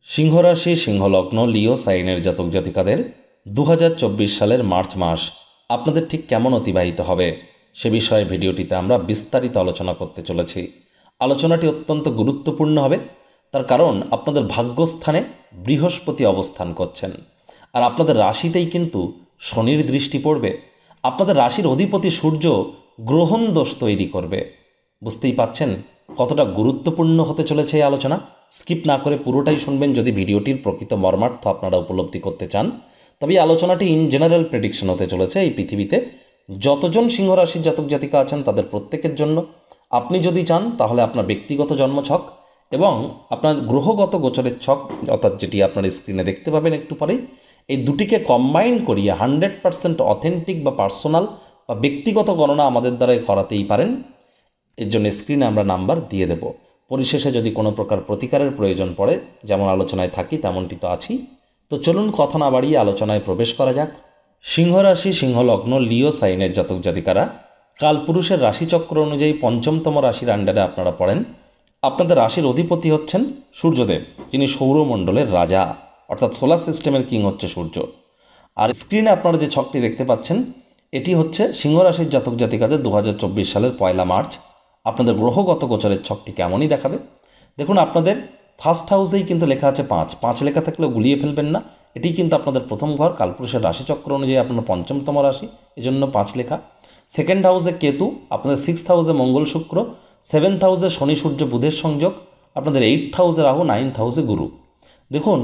সিংহরাশি সিংহলগ্ন লিও সাইনের জাতক জাতিকাদের 2024 সালের মার্চ মাস আপনাদের ঠিক কেমন অতিবাহিত হবে সে বিষয়ে ভিডিওটিতে আমরা বিস্তারিত আলোচনা করতে চলেছি। আলোচনাটি অত্যন্ত গুরুত্বপূর্ণ হবে, তার কারণ আপনাদের ভাগ্যস্থানে বৃহস্পতি অবস্থান করছেন, আর আপনাদের রাশিতেই কিন্তু শনির দৃষ্টি পড়বে। আপনাদের রাশির অধিপতি সূর্য গ্রহণ দোষ তৈরি করবে। বুঝতেই পাচ্ছেন কতটা গুরুত্বপূর্ণ হতে চলেছে এই আলোচনা। স্কিপ না করে পুরোটাই শুনবেন যদি ভিডিওটির প্রকৃত মর্মার্থ আপনারা উপলব্ধি করতে চান। তবে এই আলোচনাটি ইন জেনারেল প্রেডিকশন হতে চলেছে। এই পৃথিবীতে যতজন সিংহ রাশির জাতক জাতিকা আছেন তাদের প্রত্যেকের জন্য। আপনি যদি চান তাহলে আপনার ব্যক্তিগত জন্মছক এবং আপনার গ্রহগত গোচরের ছক, অর্থাৎ যেটি আপনার স্ক্রিনে দেখতে পাবেন একটু পরেই, এই দুটিকে কম্বাইন করিয়ে 100% অথেন্টিক বা পার্সোনাল বা ব্যক্তিগত গণনা আমাদের দ্বারাই করাতেই পারেন। এর জন্য স্ক্রিনে আমরা নাম্বার দিয়ে দেব। পরিশেষে যদি কোনো প্রকার প্রতিকারের প্রয়োজন পড়ে, যেমন আলোচনায় থাকি তেমনটি তো আছি। তো চলুন কথা না বাড়িয়ে আলোচনায় প্রবেশ করা যাক। সিংহরাশি সিংহলগ্ন লিও সাইনের জাতক জাতিকারা কালপুরুষের রাশিচক্র অনুযায়ী পঞ্চমতম রাশির আন্ডারে আপনারা পড়েন। আপনাদের রাশির অধিপতি হচ্ছেন সূর্যদেব, যিনি সৌরমণ্ডলের রাজা, অর্থাৎ সোলার সিস্টেমের কিং হচ্ছে সূর্য। আর স্ক্রিনে আপনারা যে ছকটি দেখতে পাচ্ছেন এটি হচ্ছে সিংহরাশির জাতক জাতিকাদের 2024 সালের 1 মার্চ আপনাদের গ্রহগত গোচরের ছকটি কেমনই দেখাবে। দেখুন, আপনাদের ফার্স্ট হাউসেই কিন্তু লেখা আছে 5 লেখা থাকলেও গুলিয়ে ফেলবেন না। এটি কিন্তু আপনাদের প্রথম ঘর, কালপুরুষের রাশিচক্র অনুযায়ী আপনার পঞ্চমতম রাশি, এজন্য 5 লেখা। সেকেন্ড হাউসে কেতু, আপনাদের 6th হাউসে মঙ্গল শুক্র, 7th হাউসে শনি সূর্য বুধের সংযোগ, আপনাদের 8th হাউসে রাহু, 9th হাউসে গুরু। দেখুন,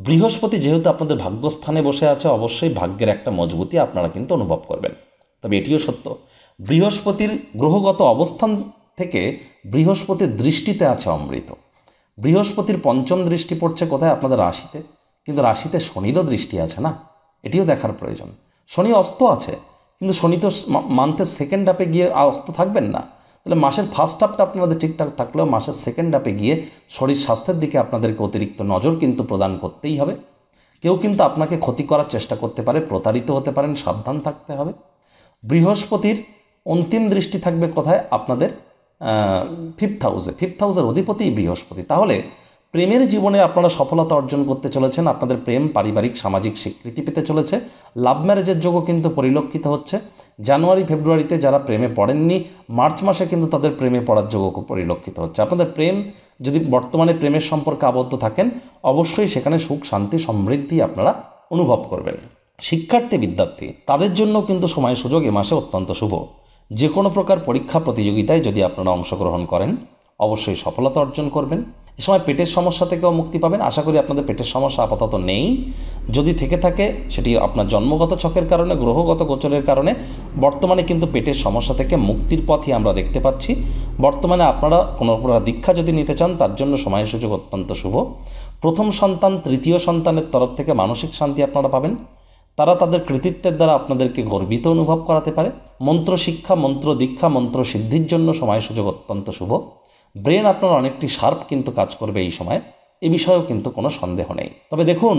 বৃহস্পতি যেহেতু আপনাদের ভাগ্যস্থানে বসে আছে, অবশ্যই ভাগ্যের একটা মজবুতি আপনারা কিন্তু অনুভব করবেন। তবে এটিও সত্য, বৃহস্পতির গ্রহগত অবস্থান থেকে বৃহস্পতির দৃষ্টিতে আছে অমৃত। বৃহস্পতির পঞ্চম দৃষ্টি পড়ছে কোথায়? আপনাদের রাশিতে। কিন্তু রাশিতে শনিরও দৃষ্টি আছে না, এটিও দেখার প্রয়োজন। শনি অস্ত আছে, কিন্তু শনি তো মান্থের সেকেন্ড হাফে গিয়ে অস্ত থাকবেন না। তাহলে মাসের ফার্স্ট হাফটা আপনাদের ঠিকঠাক থাকলেও মাসের সেকেন্ড হাফে গিয়ে শরীর স্বাস্থ্যের দিকে আপনাদেরকে অতিরিক্ত নজর কিন্তু প্রদান করতেই হবে। কেউ কিন্তু আপনাকে ক্ষতি করার চেষ্টা করতে পারে, প্রতারিত হতে পারেন, সাবধান থাকতে হবে। বৃহস্পতির অন্তিম দৃষ্টি থাকবে কোথায়? আপনাদের 5th হাউসে। 5th হাউসের অধিপতিই বৃহস্পতি। তাহলে প্রেমের জীবনে আপনারা সফলতা অর্জন করতে চলেছেন। আপনাদের প্রেম পারিবারিক সামাজিক স্বীকৃতি পেতে চলেছে। লাভ ম্যারেজের যোগও কিন্তু পরিলক্ষিত হচ্ছে। জানুয়ারি ফেব্রুয়ারিতে যারা প্রেমে পড়েননি, মার্চ মাসে কিন্তু তাদের প্রেমে পড়ার যোগও পরিলক্ষিত হচ্ছে। আপনাদের প্রেম যদি বর্তমানে প্রেমের সম্পর্কে আবদ্ধ থাকেন, অবশ্যই সেখানে সুখ শান্তি সমৃদ্ধি আপনারা অনুভব করবেন। শিক্ষার্থী বিদ্যার্থী তাদের জন্য কিন্তু সময় সুযোগ এ মাসে অত্যন্ত শুভ। যে কোনো প্রকার পরীক্ষা প্রতিযোগিতায় যদি আপনারা অংশগ্রহণ করেন, অবশ্যই সফলতা অর্জন করবেন। এ সময় পেটের সমস্যা থেকেও মুক্তি পাবেন। আশা করি আপনাদের পেটের সমস্যা আপাতত নেই। যদি থেকে থাকে সেটি আপনার জন্মগত ছকের কারণে, গ্রহগত গোচরের কারণে বর্তমানে কিন্তু পেটের সমস্যা থেকে মুক্তির পথই আমরা দেখতে পাচ্ছি। বর্তমানে আপনারা কোনো প্রকার দীক্ষা যদি নিতে চান, তার জন্য সময় সুযোগ অত্যন্ত শুভ। প্রথম সন্তান, তৃতীয় সন্তানের তরফ থেকে মানসিক শান্তি আপনারা পাবেন। তারা তাদের কৃতিত্বের দ্বারা আপনাদেরকে গর্বিত অনুভব করাতে পারে। মন্ত্র শিক্ষা, মন্ত্র দীক্ষা, মন্ত্র সিদ্ধির জন্য সময় সুযোগ অত্যন্ত শুভ। ব্রেন আপনার অনেকটি শার্প কিন্তু কাজ করবে এই সময়, এ বিষয়েও কিন্তু কোনো সন্দেহ নেই। তবে দেখুন,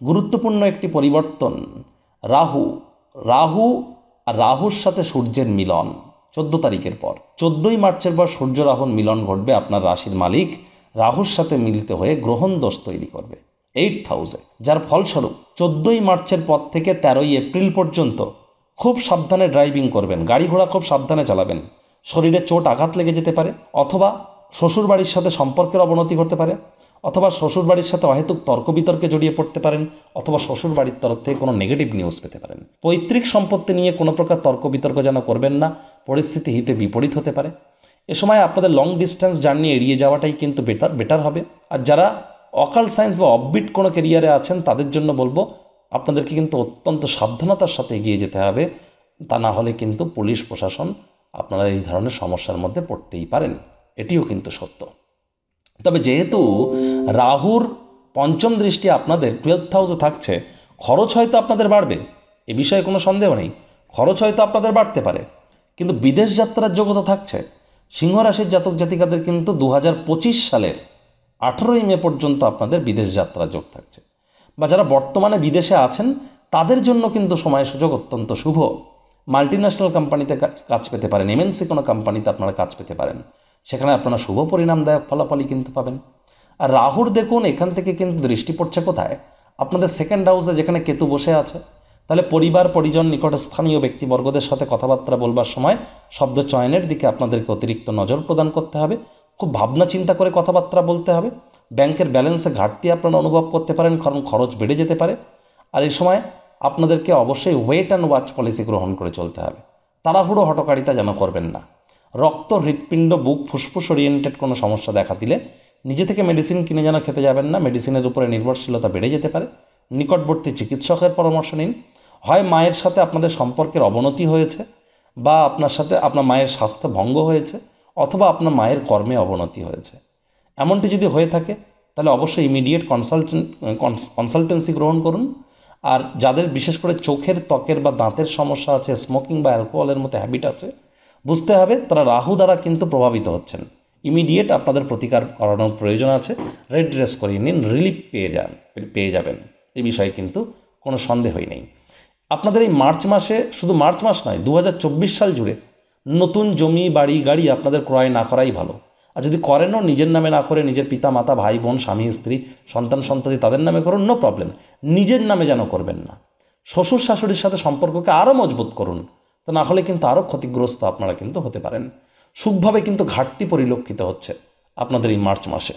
গুরুত্বপূর্ণ একটি পরিবর্তন, রাহু আর রাহুর সাথে সূর্যের মিলন 14 তারিখের পর। 14ই মার্চের পর সূর্য রাহুর মিলন ঘটবে। আপনার রাশির মালিক রাহুর সাথে মিলিত হয়ে গ্রহণ দোষ তৈরি করবে 8th হাউসে, যার ফলস্বরূপ 14ই মার্চের পর থেকে 13ই এপ্রিল পর্যন্ত খুব সাবধানে ড্রাইভিং করবেন। গাড়ি ঘোড়া খুব সাবধানে চালাবেন। শরীরে চোট আঘাত লেগে যেতে পারে, অথবা শ্বশুরবাড়ির সাথে সম্পর্কের অবনতি ঘটতে পারে, অথবা শ্বশুরবাড়ির সাথে অহেতুক তর্ক বিতর্কে জড়িয়ে পড়তে পারেন, অথবা শ্বশুরবাড়ির তরফ থেকে কোনো নেগেটিভ নিউজ পেতে পারেন। পৈতৃক সম্পত্তি নিয়ে কোনো প্রকার তর্ক বিতর্ক যেন করবেন না, পরিস্থিতি হিতে বিপরীত হতে পারে। এ সময় আপনাদের লং ডিস্টেন্স জার্নি এড়িয়ে যাওয়াটাই কিন্তু বেটার হবে। আর যারা অকাল সায়েন্স বা অফবিট কোনো ক্যারিয়ারে আছেন, তাদের জন্য বলবো আপনাদেরকে কিন্তু অত্যন্ত সাবধানতার সাথে এগিয়ে যেতে হবে। তা না হলে কিন্তু পুলিশ প্রশাসন, আপনারা এই ধরনের সমস্যার মধ্যে পড়তেই পারেন, এটিও কিন্তু সত্য। তবে যেহেতু রাহুর পঞ্চম দৃষ্টি আপনাদের 12th হাউসে থাকছে, খরচ হয়তো আপনাদের বাড়বে, এ বিষয়ে কোনো সন্দেহ নেই। খরচ হয়তো আপনাদের বাড়তে পারে, কিন্তু বিদেশ যাত্রার যোগ্যতা থাকছে। সিংহরাশির জাতক জাতিকাদের কিন্তু 2025 সালের 18ই মে পর্যন্ত আপনাদের বিদেশ যাত্রা যোগ থাকছে। বা যারা বর্তমানে বিদেশে আছেন তাদের জন্য কিন্তু সময় সুযোগ অত্যন্ত শুভ। মাল্টিন্যাশনাল কোম্পানিতে কাজ পেতে পারেন, এমএনসি কোনো কোম্পানিতে আপনারা কাজ পেতে পারেন। সেখানে আপনারা শুভ পরিণামদায়ক ফলাফলই কিন্তু পাবেন। আর রাহুর দেখুন এখান থেকে কিন্তু দৃষ্টি পড়ছে কোথায়, আপনাদের সেকেন্ড হাউসে যেখানে কেতু বসে আছে। তাহলে পরিবার পরিজন নিকট স্থানীয় ব্যক্তিবর্গদের সাথে কথাবার্তা বলবার সময় শব্দ চয়নের দিকে আপনাদেরকে অতিরিক্ত নজর প্রদান করতে হবে, খুব ভাবনা চিন্তা করে কথাবার্তা বলতে হবে। ব্যাংকের ব্যালেন্সে ঘাটতি আপনারা অনুভব করতে পারেন, কারণ খরচ বেড়ে যেতে পারে। আর এই সময় আপনাদেরকে অবশ্যই ওয়েট অ্যান্ড ওয়াচ পলিসি গ্রহণ করে চলতে হবে, তাড়াহুড়ো হটকারিতা যেন করবেন না। রক্ত, হৃৎপিণ্ড, বুক, ফুসফুস ওরিয়েন্টেড কোনো সমস্যা দেখা দিলে নিজে থেকে মেডিসিন কিনে যেন খেতে যাবেন না, মেডিসিনের উপরে নির্ভরশীলতা বেড়ে যেতে পারে। নিকটবর্তী চিকিৎসকের পরামর্শ নিন। হয় মায়ের সাথে আপনাদের সম্পর্কের অবনতি হয়েছে, বা আপনার সাথে আপনার মায়ের স্বাস্থ্য ভঙ্গ হয়েছে, অথবা আপনার মায়ের কর্মে অবনতি হয়েছে। এমনটি যদি হয়ে থাকে তাহলে অবশ্যই ইমিডিয়েট কনসালটেন্সি গ্রহণ করুন। আর যাদের বিশেষ করে চোখের, ত্বকের বা দাঁতের সমস্যা আছে, স্মোকিং বা অ্যালকোহলের মতো হ্যাবিট আছে, বুঝতে হবে তারা রাহু দ্বারা কিন্তু প্রভাবিত হচ্ছেন। ইমিডিয়েট আপনাদের প্রতিকার করানোর প্রয়োজন আছে। রেড ড্রেস করিয়ে নিন, রিলিফ পেয়ে যাবেন, এই বিষয়ে কিন্তু কোনো সন্দেহই নেই। আপনাদের এই মার্চ মাসে, শুধু মার্চ মাস নয়, 2024 সাল জুড়ে নতুন জমি, বাড়ি, গাড়ি আপনাদের ক্রয় না করাই ভালো। আর যদি করেনও, নিজের নামে না করে নিজের পিতা মাতা, ভাই বোন, স্বামী স্ত্রী, সন্তান সন্ততি তাদের নামে করুন, নো প্রবলেম। নিজের নামে যেন করবেন না। শ্বশুর শাশুড়ির সাথে সম্পর্ককে আরও মজবুত করুন, তা না হলে কিন্তু আরও ক্ষতিগ্রস্ত আপনারা কিন্তু হতে পারেন। সুখভাবে কিন্তু ঘাটতি পরিলক্ষিত হচ্ছে আপনাদের এই মার্চ মাসে।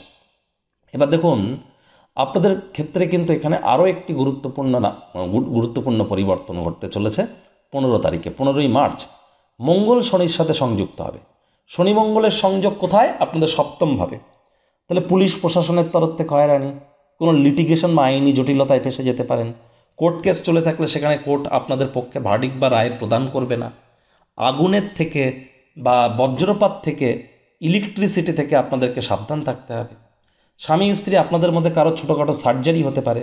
এবার দেখুন, আপনাদের ক্ষেত্রে কিন্তু এখানে আরও একটি গুরুত্বপূর্ণ পরিবর্তন ঘটতে চলেছে 15 তারিখে, 15ই মার্চ। মঙ্গল শনির সাথে সংযুক্ত হবে। শনি মঙ্গলের সংযোগ কোথায়? আপনাদের সপ্তমভাবে। তাহলে পুলিশ প্রশাসনের তরফ থেকে হয়রানি, কোনো লিটিগেশন বা আইনি জটিলতায় ফেসে যেতে পারেন। কোর্ট কেস চলে থাকলে সেখানে কোর্ট আপনাদের পক্ষে ভার্ডিক্ট বা রায় প্রদান করবে না। আগুনের থেকে বা বজ্রপাত থেকে, ইলেকট্রিসিটি থেকে আপনাদেরকে সাবধান থাকতে হবে। স্বামী স্ত্রী আপনাদের মধ্যে কারো ছোটোখাটো সার্জারি হতে পারে।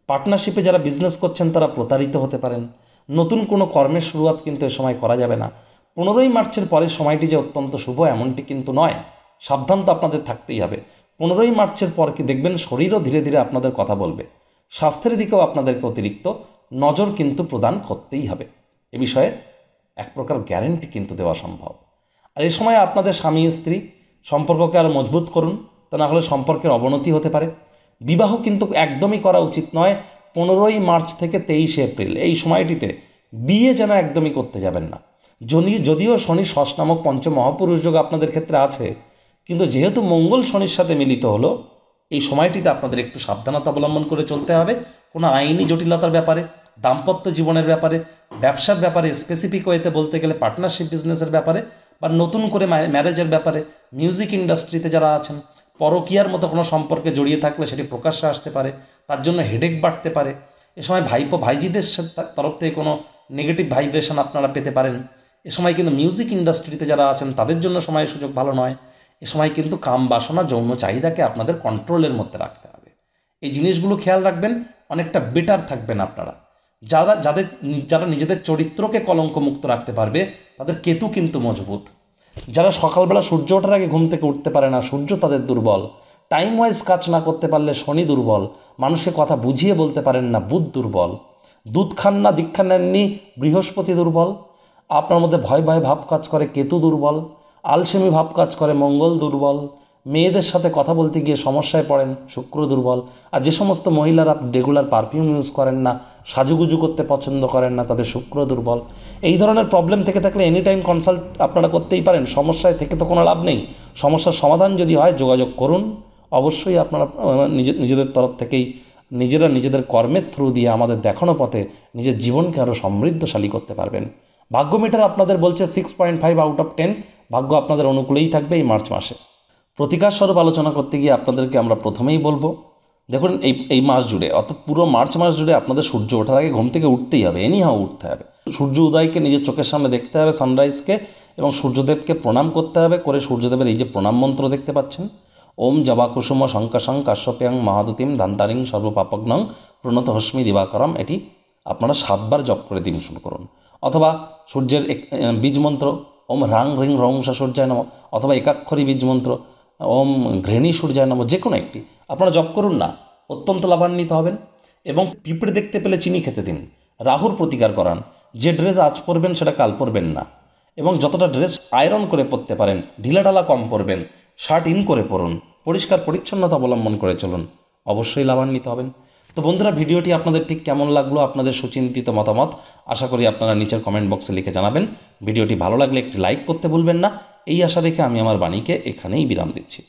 পার্টনারশিপে যারা বিজনেস করছেন তারা প্রতারিত হতে পারেন। নতুন কোনো কর্মের শুরুয়াত কিন্তু এ সময় করা যাবে না। 15ই মার্চের পরের সময়টি যে অত্যন্ত শুভ এমনটি কিন্তু নয়, সাবধান তো আপনাদের থাকতেই হবে। 15ই মার্চের পর কি দেখবেন শরীরও ধীরে ধীরে আপনাদের কথা বলবে। স্বাস্থ্যের দিকেও আপনাদেরকে অতিরিক্ত নজর কিন্তু প্রদান করতেই হবে। এ বিষয়ে এক প্রকার গ্যারেন্টি কিন্তু দেওয়া সম্ভব। আর এই সময় আপনাদের স্বামী স্ত্রী সম্পর্ককে আরও মজবুত করুন, তা না হলে সম্পর্কের অবনতি হতে পারে। বিবাহ কিন্তু একদমই করা উচিত নয় 15ই মার্চ থেকে 23শে এপ্রিল, এই সময়টিতে বিয়ে যেন একদমই করতে যাবেন না। যদিও শনি ষষ্ঠ নামক পঞ্চম মহাপুরুষ যোগ আপনাদের ক্ষেত্রে আছে, কিন্তু যেহেতু মঙ্গল শনির সাথে মিলিত হলো, এই সময়টিতে আপনাদের একটু সাবধানতা অবলম্বন করে চলতে হবে। কোনো আইনি জটিলতার ব্যাপারে, দাম্পত্য জীবনের ব্যাপারে, ব্যবসার ব্যাপারে, স্পেসিফিক ওয়েতে বলতে গেলে পার্টনারশিপ বিজনেসের ব্যাপারে, বা নতুন করে ম্যারেজের ব্যাপারে, মিউজিক ইন্ডাস্ট্রিতে যারা আছেন, পরকীয়ার মতো কোনো সম্পর্কে জড়িয়ে থাকলে সেটি প্রকাশ্যে আসতে পারে, তার জন্য হেডেক বাড়তে পারে। এ সময় ভাইপো ভাইজিদের তরফ থেকে কোনো নেগেটিভ ভাইব্রেশন আপনারা পেতে পারেন। এ সময় কিন্তু মিউজিক ইন্ডাস্ট্রিতে যারা আছেন তাদের জন্য সময় সুযোগ ভালো নয়। এ সময় কিন্তু কাম বাসনা, যৌন চাহিদাকে আপনাদের কন্ট্রোলের মধ্যে রাখতে হবে। এই জিনিসগুলো খেয়াল রাখবেন, অনেকটা বেটার থাকবেন আপনারা। যারা নিজেদের চরিত্রকে কলঙ্কমুক্ত রাখতে পারবে তাদের কেতু কিন্তু মজবুত। যারা সকালবেলা সূর্য ওঠার আগে ঘুম থেকে উঠতে পারে না, সূর্য তাদের দুর্বল। টাইম ওয়াইজ কাজ না করতে পারলে শনি দুর্বল। মানুষকে কথা বুঝিয়ে বলতে পারেন না, বুধ দুর্বল। দুধ খান না, দীক্ষা নেননি, বৃহস্পতি দুর্বল। আপনার মধ্যে ভয় ভয় ভাব কাজ করে, কেতু দুর্বল। আলসেমি ভাব কাজ করে, মঙ্গল দুর্বল। মেয়েদের সাথে কথা বলতে গিয়ে সমস্যায় পড়েন, শুক্র দুর্বল। আর যে সমস্ত মহিলারা রেগুলার পারফিউম ইউজ করেন না, সাজুগুজু করতে পছন্দ করেন না, তাদের শুক্র দুর্বল। এই ধরনের প্রবলেম থেকে থাকলে এনি টাইম কনসাল্ট আপনারা করতেই পারেন। সমস্যায় থেকে তো কোনো লাভ নেই। সমস্যার সমাধান যদি হয় যোগাযোগ করুন। অবশ্যই আপনারা নিজেদের তরফ থেকেই নিজেদের কর্মের থ্রু দিয়ে আমাদের দেখানো পথে নিজের জীবনকে আরও সমৃদ্ধশালী করতে পারবেন। ভাগ্য মিটার আপনাদের বলছে 6.5 আউট অফ 10। ভাগ্য আপনাদের অনুকূলেই থাকবে এই মার্চ মাসে। প্রতিকার স্বরূপ আলোচনা করতে গিয়ে আপনাদেরকে আমরা প্রথমেই বলবো, দেখুন এই মাস জুড়ে, অর্থাৎ পুরো মার্চ মাস জুড়ে আপনাদের সূর্য ওঠার আগে ঘুম থেকে উঠতেই হবে, এনিহাও উঠতে হবে। সূর্য উদয়কে নিজের চোখের সামনে দেখতে হবে, সানরাইজকে, এবং সূর্যদেবকে প্রণাম করতে হবে। করে সূর্যদেবের এই যে প্রণাম মন্ত্র দেখতে পাচ্ছেন, ওম জবাকুসুম শঙ্কাশং কাশ্যপ্যাং মহাদুতিম দান্তারিং সর্বপাপগ্নং প্রণত হস্মি দিবাকরম, এটি আপনারা 7 বার জপ করে দিন শুরু করুন। অথবা সূর্যের বীজ মন্ত্র ওম হ্রাং হ্রিং রংসা সূর্যায় নম, অথবা একাক্ষরী বীজ মন্ত্র ওম ঘৃণী সূর্যায় নম, যে কোনো একটি আপনারা জপ করুন না, অত্যন্ত লাভান্বিত হবেন। এবং পিঁপড়ে দেখতে পেলে চিনি খেতে দিন। রাহুর প্রতিকার করান। যে ড্রেস আজ পরবেন সেটা কাল পরবেন না, এবং যতটা ড্রেস আয়রন করে পরতে পারেন, ঢিলাঢালা কম পরবেন। শার্ট ইন করে পরুন, পরিষ্কার পরিচ্ছন্নতা অবলম্বন করে চলুন, অবশ্যই লাভান্বিত হবেন। তো বন্ধুরা, ভিডিওটি আপনাদের ঠিক কেমন লাগলো, আপনাদের সুচিন্তিত মতামত আশা করি আপনারা নিচের কমেন্ট বক্সে লিখে জানাবেন। ভিডিওটি ভালো লাগলে একটি লাইক করতে ভুলবেন না। এই আশা রেখে আমি আমার বাণীকে এখানেই বিরাম দিচ্ছি।